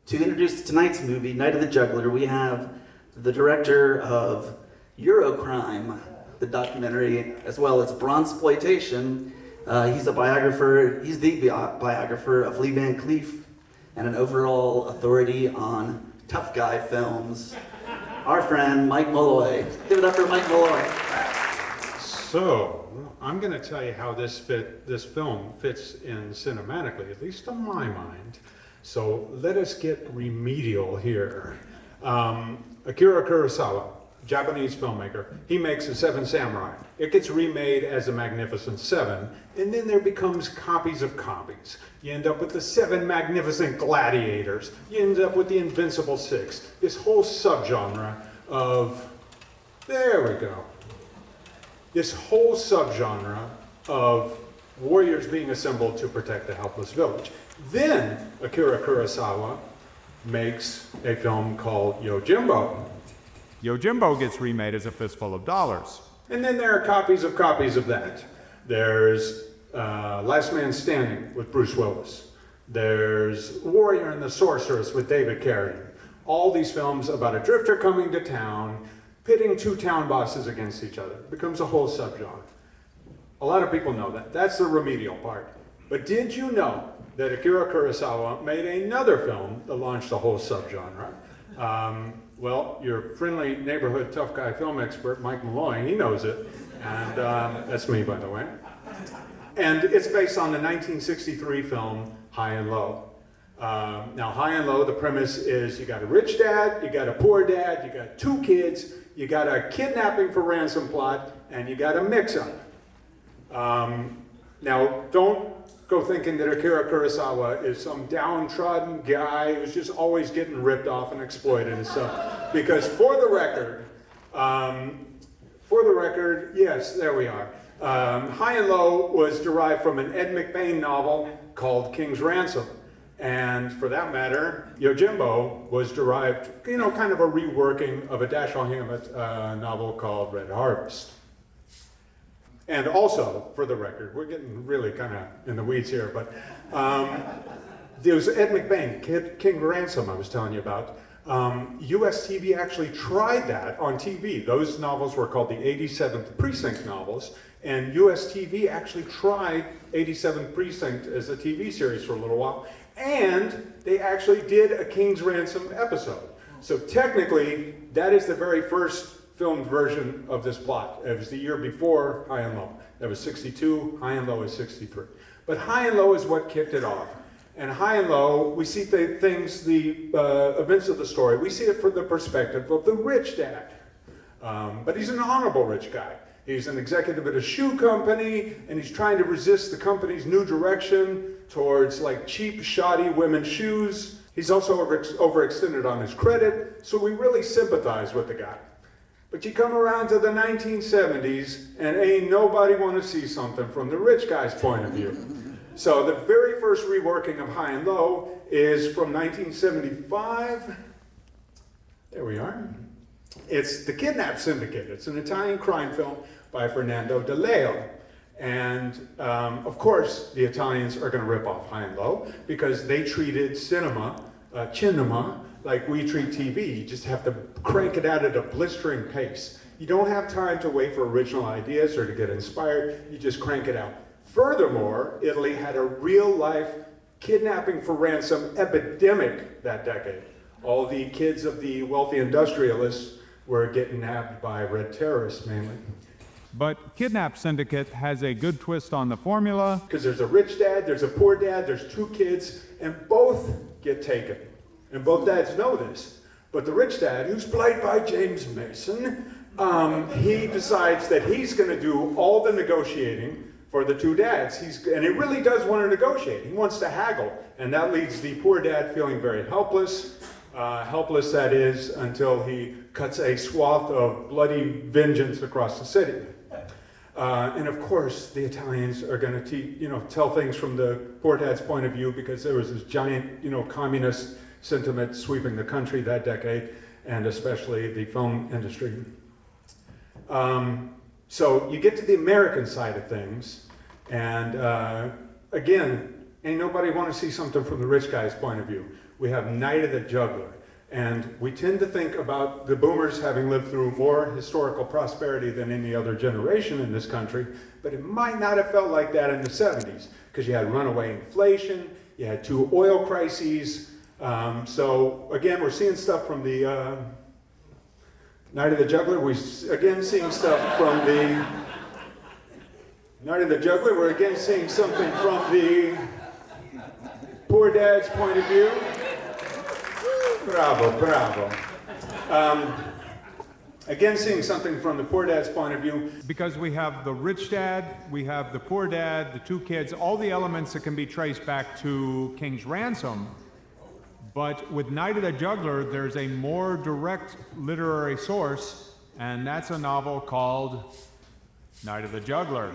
To introduce tonight's movie, Night of the Juggler, we have the director of Eurocrime, the documentary, as well as Bronzeploitation. He's the biographer of Lee Van Cleef and an overall authority on tough guy films. Our friend, Mike Malloy. Give it up for Mike Malloy. So, I'm going to tell you how this film fits in cinematically, at least to my mind. So let us get remedial here. Akira Kurosawa, Japanese filmmaker, he makes The Seven Samurai. It gets remade as The Magnificent Seven, and then there becomes copies of copies. You end up with The Seven Magnificent Gladiators. You end up with The Invincible Six. This whole subgenre of, there we go. This whole subgenre of warriors being assembled to protect a helpless village. Then Akira Kurosawa makes a film called Yojimbo. Yojimbo gets remade as A Fistful of Dollars. And then there are copies of that. There's Last Man Standing with Bruce Willis. There's Warrior and the Sorceress with David Carradine. All these films about a drifter coming to town, pitting two town bosses against each other. It becomes a whole subgenre. A lot of people know that. That's the remedial part. But did you know that Akira Kurosawa made another film that launched the whole subgenre? Well, your friendly neighborhood tough guy film expert, Mike Malloy, he knows it. And that's me, by the way. And it's based on the 1963 film High and Low. Now, High and Low, the premise is you got a rich dad, you got a poor dad, you got two kids, you got a kidnapping for ransom plot, and you got a mix-up. Now, don't go thinking that Akira Kurosawa is some downtrodden guy who's just always getting ripped off and exploited and stuff. Because for the record, yes, there we are. High and Low was derived from an Ed McBain novel called King's Ransom. And for that matter, Yojimbo was derived, kind of a reworking of a Dashiell Hammett novel called Red Harvest. And also, for the record, we're getting really kind of in the weeds here, but there was Ed McBain, King Ransom I was telling you about. US TV actually tried that on TV. Those novels were called the 87th Precinct novels, and US TV actually tried 87th Precinct as a TV series for a little while, and they actually did a King's Ransom episode. So technically, that is the very first filmed version of this plot. It was the year before High and Low. That was 62, High and Low is 63. But High and Low is what kicked it off. And High and Low, we see the events of the story, we see it from the perspective of the rich dad. But he's an honorable rich guy. He's an executive at a shoe company, and he's trying to resist the company's new direction towards like cheap, shoddy women's shoes. He's also overextended on his credit, so we really sympathize with the guy. But you come around to the 1970s, and ain't nobody want to see something from the rich guy's point of view. So the very first reworking of High and Low is from 1975. There we are. It's The Kidnap Syndicate. It's an Italian crime film by Fernando De Leo. And of course, the Italians are going to rip off High and Low because they treated cinema, like we treat TV. You just have to crank it out at a blistering pace. You don't have time to wait for original ideas or to get inspired. You just crank it out. Furthermore, Italy had a real-life kidnapping for ransom epidemic that decade. All the kids of the wealthy industrialists were getting nabbed by red terrorists mainly. But Kidnap Syndicate has a good twist on the formula. Because there's a rich dad, there's a poor dad, there's two kids, and both get taken. And both dads know this. But the rich dad, who's played by James Mason, he decides that he's going to do all the negotiating for the two dads. And he really does want to negotiate. He wants to haggle. And that leaves the poor dad feeling very helpless. Helpless, that is, until he cuts a swath of bloody vengeance across the city. And of course, the Italians are going to tell things from the poor dad's point of view because there was this giant, communist sentiment sweeping the country that decade, and especially the film industry. So you get to the American side of things, and again, ain't nobody want to see something from the rich guy's point of view. we have Night of the Juggler. And we tend to think about the boomers having lived through more historical prosperity than any other generation in this country, but it might not have felt like that in the 70s, because you had runaway inflation, you had 2 oil crises. So again, we're seeing stuff from the Night of the Juggler. We're again seeing stuff from the Night of the Juggler. We're again seeing something from the poor dad's point of view. Bravo, bravo. Again, seeing something from the poor dad's point of view. Because we have the rich dad, we have the poor dad, the 2 kids, all the elements that can be traced back to King's Ransom. But with Night of the Juggler, there's a more direct literary source, and that's a novel called Night of the Juggler.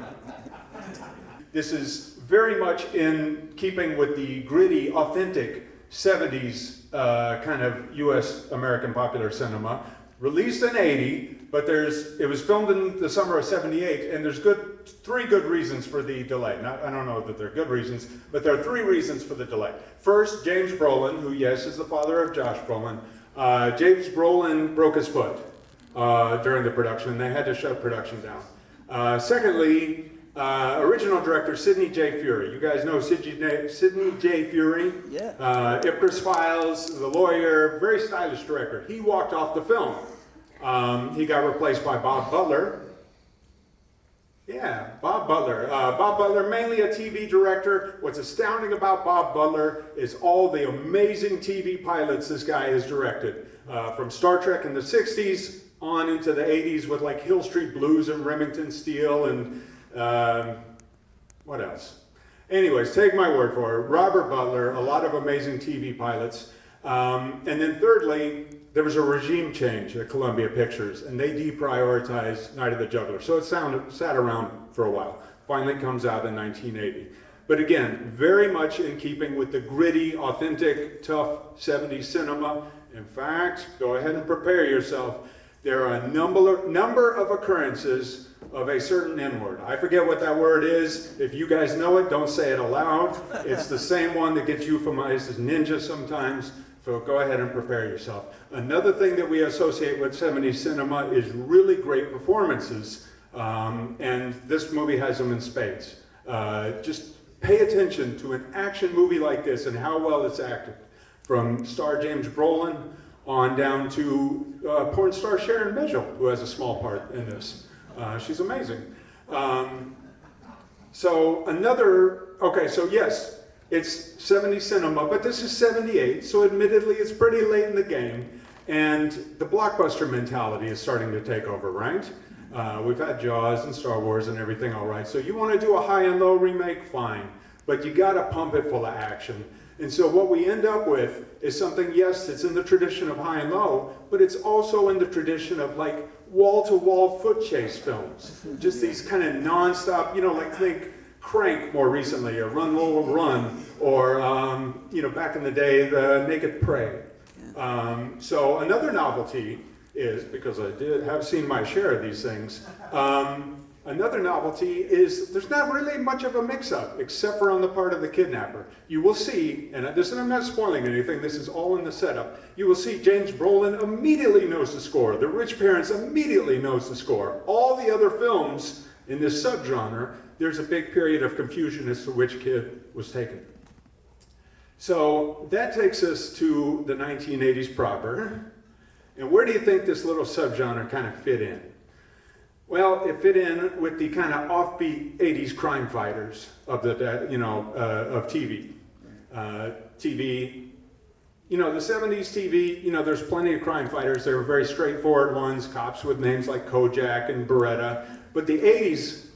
This is very much in keeping with the gritty, authentic 70s kind of US American popular cinema. Released in 80, but it was filmed in the summer of 78, and there's 3 good reasons for the delay. I don't know that they're good reasons, but there are 3 reasons for the delay. First, James Brolin, who, yes, is the father of Josh Brolin. James Brolin broke his foot during the production, and they had to shut production down. Secondly, original director Sidney J. Furie. You guys know Sidney J. Furie? Yeah. Ipcress Files, The Lawyer, very stylish director. He walked off the film. He got replaced by Bob Butler. Yeah, Bob Butler. Bob Butler, mainly a TV director. What's astounding about Bob Butler is all the amazing TV pilots this guy has directed. From Star Trek in the 60s on into the 80s with like Hill Street Blues and Remington Steele and what else? Anyways, take my word for it. Robert Butler, a lot of amazing TV pilots. And then thirdly, there was a regime change at Columbia Pictures, and they deprioritized Night of the Juggler. So it sat around for a while. Finally comes out in 1980. But again, very much in keeping with the gritty, authentic, tough 70s cinema. In fact, go ahead and prepare yourself. There are a number of occurrences of a certain N-word. I forget what that word is. If you guys know it, don't say it aloud. It's the same one that gets euphemized as ninja sometimes. So go ahead and prepare yourself. Another thing that we associate with 70s cinema is really great performances. And this movie has them in spades. Just pay attention to an action movie like this and how well it's acted. From star James Brolin on down to porn star Sharon Mitchell, who has a small part in this. She's amazing. So yes, it's 70s cinema, but this is 78, so admittedly it's pretty late in the game, and the blockbuster mentality is starting to take over, right? We've had Jaws and Star Wars and everything, all right, so you want to do a high and low remake, fine, but you gotta pump it full of action. And so what we end up with is something, yes, it's in the tradition of high and low, but it's also in the tradition of like wall-to-wall foot chase films. Just these kind of non-stop, like think Crank more recently, or Run Lola Run, or back in the day, The Naked Prey. So another novelty is, because I have seen my share of these things, another novelty is there's not really much of a mix-up, except for on the part of the kidnapper. You will see, and I'm not spoiling anything, this is all in the setup, you will see James Brolin immediately knows the score. The rich parents immediately knows the score. All the other films in this subgenre, there's a big period of confusion as to which kid was taken. So that takes us to the 1980s proper. And where do you think this little subgenre kind of fit in? Well, it fit in with the kind of offbeat 80s crime fighters of TV. The 70s TV, there's plenty of crime fighters. They were very straightforward ones, cops with names like Kojak and Beretta. But the 80s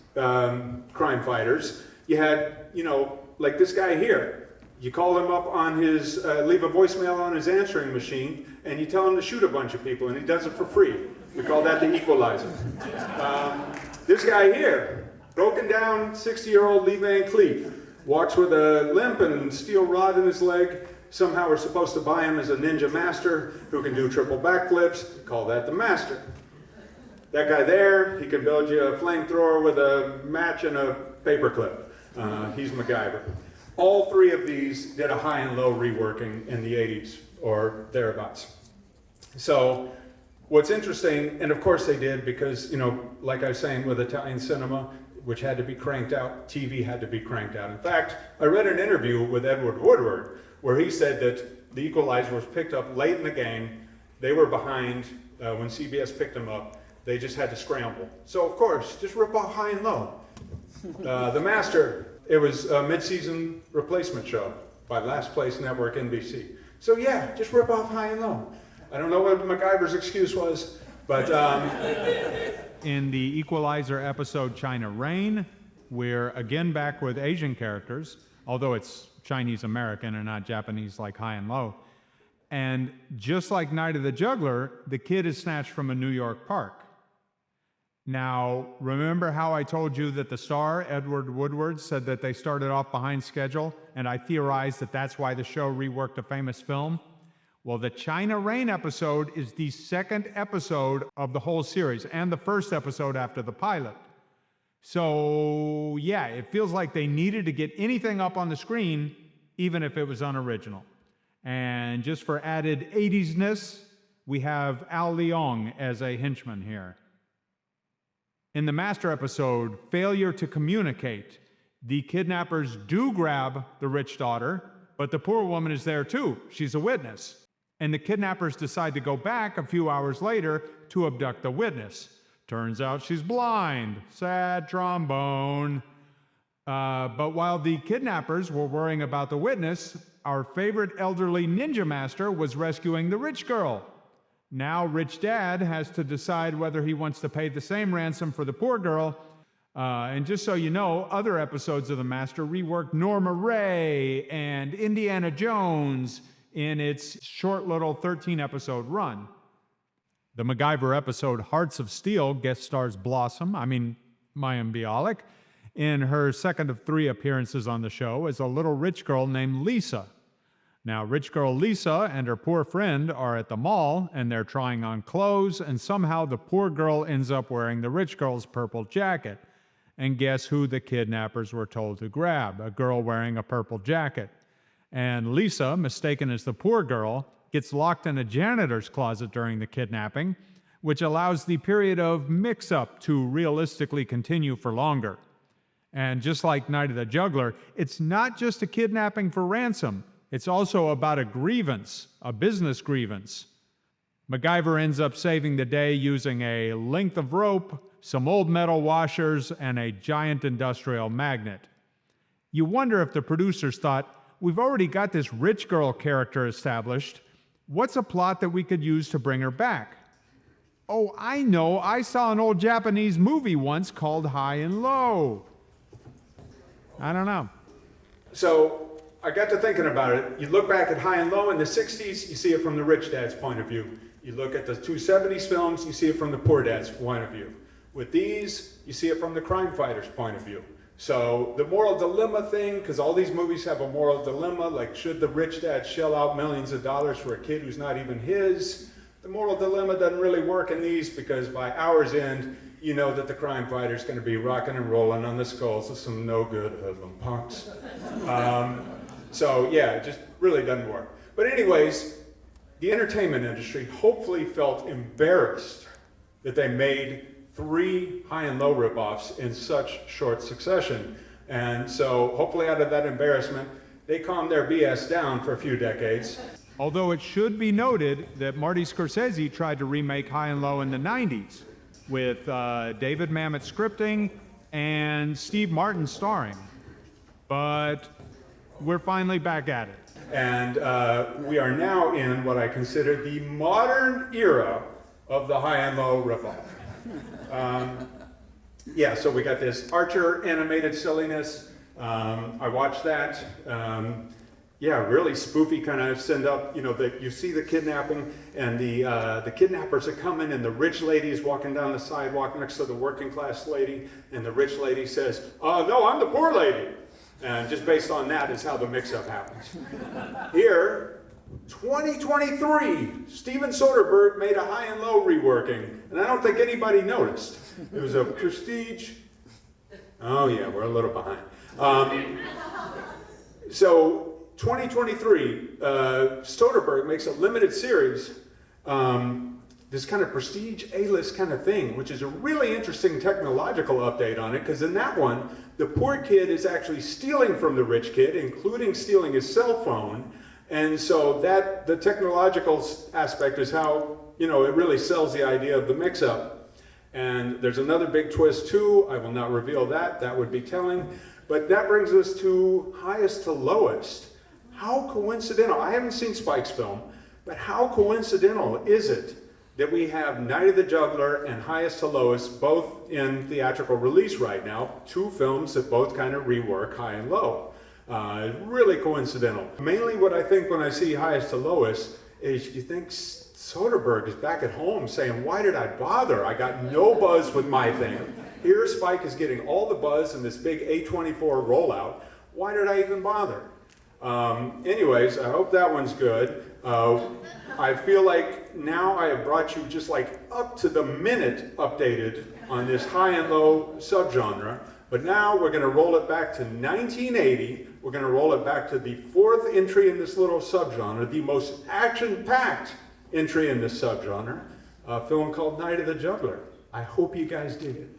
crime fighters, you had, like this guy here. You call him up on his, leave a voicemail on his answering machine, and you tell him to shoot a bunch of people, and he does it for free. We call that the equalizer. This guy here, broken down 60-year-old Lee Van Cleef, walks with a limp and steel rod in his leg. Somehow we're supposed to buy him as a ninja master who can do triple backflips. Call that the master. That guy there, he can build you a flamethrower with a match and a paperclip. He's MacGyver. All three of these did a high and low reworking in the 80s or thereabouts. So what's interesting, and of course they did because, you know, like I was saying with Italian cinema, which had to be cranked out, TV had to be cranked out. In fact, I read an interview with Edward Woodward where he said that the Equalizer was picked up late in the game. They were behind when CBS picked them up. They just had to scramble. So of course, just rip off High and Low. The Master, it was a mid-season replacement show by Last Place Network, NBC. So yeah, just rip off High and Low. I don't know what MacGyver's excuse was, but In the Equalizer episode China Rain, we're again back with Asian characters, although it's Chinese American and not Japanese like High and Low. And just like Night of the Juggler, the kid is snatched from a New York park. Now, remember how I told you that the star, Edward Woodward, said that they started off behind schedule, and I theorized that that's why the show reworked a famous film? Well, the China Rain episode is the second episode of the whole series, and the first episode after the pilot. So, yeah, it feels like they needed to get anything up on the screen, even if it was unoriginal. And just for added 80s-ness, we have Al Leong as a henchman here. In the Master episode, Failure to Communicate, the kidnappers do grab the rich daughter, but the poor woman is there too. She's a witness. And the kidnappers decide to go back a few hours later to abduct the witness. Turns out she's blind. Sad trombone. But while the kidnappers were worrying about the witness, our favorite elderly ninja master was rescuing the rich girl. Now Rich Dad has to decide whether he wants to pay the same ransom for the poor girl. And just so you know, other episodes of The Master reworked Norma Ray and Indiana Jones in its short little 13-episode run. The MacGyver episode Hearts of Steel guest stars Mayim Bialik, in her second of 3 appearances on the show as a little rich girl named Lisa. Now, rich girl Lisa and her poor friend are at the mall, and they're trying on clothes, and somehow the poor girl ends up wearing the rich girl's purple jacket. And guess who the kidnappers were told to grab? A girl wearing a purple jacket. And Lisa, mistaken as the poor girl, gets locked in a janitor's closet during the kidnapping, which allows the period of mix-up to realistically continue for longer. And just like Night of the Juggler, it's not just a kidnapping for ransom. It's also about a grievance, a business grievance. MacGyver ends up saving the day using a length of rope, some old metal washers, and a giant industrial magnet. You wonder if the producers thought, we've already got this rich girl character established. What's a plot that we could use to bring her back? Oh, I know. I saw an old Japanese movie once called High and Low. I don't know. So I got to thinking about it. You look back at High and Low in the 60s, you see it from the rich dad's point of view. You look at the 270s films, you see it from the poor dad's point of view. With these, you see it from the crime fighter's point of view. So the moral dilemma thing, because all these movies have a moral dilemma, like should the rich dad shell out millions of dollars for a kid who's not even his? The moral dilemma doesn't really work in these because by hour's end, you know that the crime fighter's going to be rocking and rolling on the skulls of some no good hoodlum punks. So yeah, it just really doesn't work. But anyways, the entertainment industry hopefully felt embarrassed that they made 3 High and Low ripoffs in such short succession. And so hopefully out of that embarrassment, they calmed their BS down for a few decades. Although it should be noted that Marty Scorsese tried to remake High and Low in the 90s with David Mamet scripting and Steve Martin starring. But we're finally back at it. And we are now in what I consider the modern era of the High and Low ripoff. Yeah, so we got this Archer animated silliness. I watched that. Yeah, really spoofy kind of send up, you know, that you see the kidnapping and the kidnappers are coming and the rich lady is walking down the sidewalk next to the working class lady and the rich lady says, no, I'm the poor lady. And just based on that is how the mix-up happens. Here, 2023, Steven Soderbergh made a High and Low reworking, and I don't think anybody noticed. It was a prestige. Oh yeah, we're a little behind. So 2023, Soderbergh makes a limited series, this kind of prestige A-list kind of thing, which is a really interesting technological update on it, because in that one, the poor kid is actually stealing from the rich kid, including stealing his cell phone. And so the technological aspect is how, it really sells the idea of the mix-up. And there's another big twist too. I will not reveal that. That would be telling. But that brings us to highest to lowest. How coincidental, I haven't seen Spike's film, but how coincidental is it that we have Night of the Juggler and Highest to Lowest both in theatrical release right now, two films that both kind of rework High and Low. Really coincidental. Mainly what I think when I see Highest to Lowest is you think Soderbergh is back at home saying, why did I bother? I got no buzz with my thing. Here Spike is getting all the buzz in this big A24 rollout. Why did I even bother? Anyways, I hope that one's good. I feel like now I have brought you just like up to the minute updated on this high and low subgenre, but now we're going to roll it back to 1980. We're going to roll it back to the fourth entry in this little subgenre, the most action-packed entry in this subgenre, a film called Night of the Juggler. I hope you guys dig it.